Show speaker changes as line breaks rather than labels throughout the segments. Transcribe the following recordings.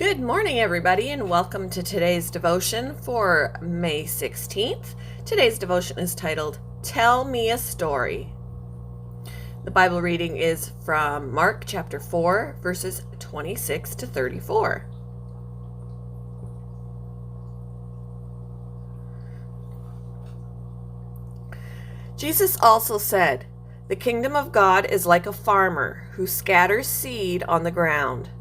Good morning, everybody, and welcome to today's devotion for May 16th. Today's devotion is titled, Tell Me a Story. The Bible reading is from Mark chapter 4, verses 26 to 34. Jesus also said, "The kingdom of God is like a farmer who scatters seed on the ground.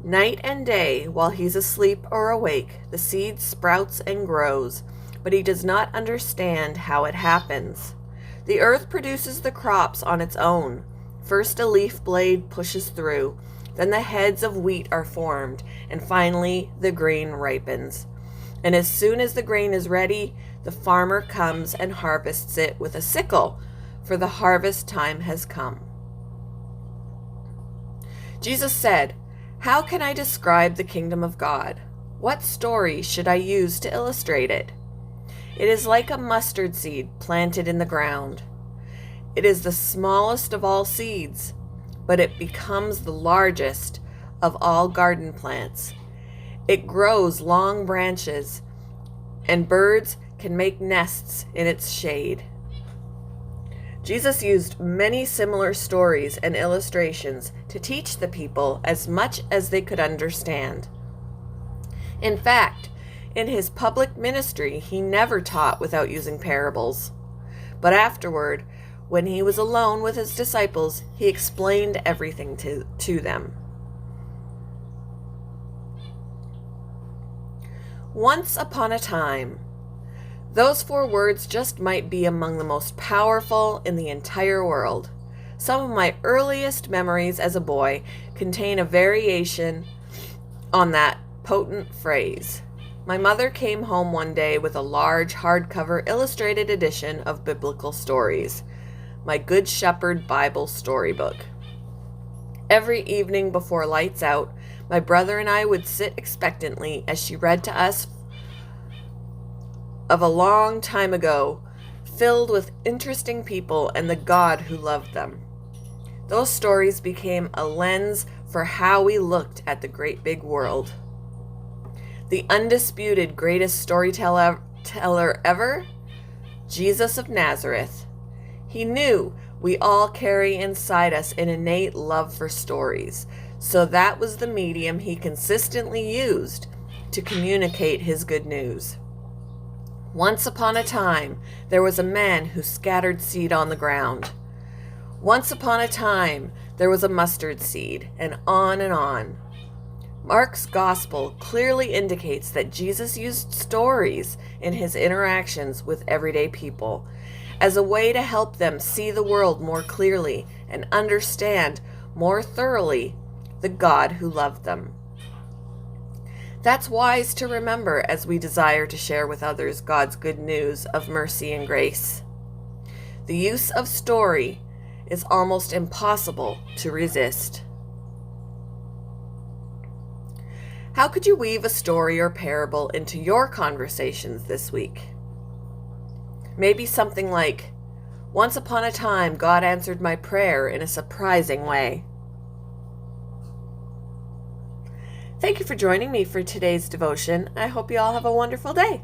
Night and day, while he's asleep or awake, the seed sprouts and grows, but he does not understand how it happens. The earth produces the crops on its own. First a leaf blade pushes through, then the heads of wheat are formed, and finally the grain ripens. And as soon as the grain is ready, the farmer comes and harvests it with a sickle, for the harvest time has come." Jesus said, "How can I describe the kingdom of God? What story should I use to illustrate it? It is like a mustard seed planted in the ground. It is the smallest of all seeds, but it becomes the largest of all garden plants. It grows long branches, and birds can make nests in its shade." Jesus used many similar stories and illustrations to teach the people as much as they could understand. In fact, in his public ministry, he never taught without using parables. But afterward, when he was alone with his disciples, he explained everything to them. Once upon a time. Those 4 words just might be among the most powerful in the entire world. Some of my earliest memories as a boy contain a variation on that potent phrase. My mother came home one day with a large hardcover illustrated edition of biblical stories, my Good Shepherd Bible storybook. Every evening before lights out, my brother and I would sit expectantly as she read to us of a long time ago, filled with interesting people and the God who loved them. Those stories became a lens for how we looked at the great big world. The undisputed greatest storyteller ever, Jesus of Nazareth. He knew we all carry inside us an innate love for stories, so that was the medium he consistently used to communicate his good news. Once upon a time, there was a man who scattered seed on the ground. Once upon a time, there was a mustard seed, and on and on. Mark's gospel clearly indicates that Jesus used stories in his interactions with everyday people as a way to help them see the world more clearly and understand more thoroughly the God who loved them. That's wise to remember as we desire to share with others God's good news of mercy and grace. The use of story is almost impossible to resist. How could you weave a story or parable into your conversations this week? Maybe something like, "Once upon a time, God answered my prayer in a surprising way." Thank you for joining me for today's devotion. I hope you all have a wonderful day.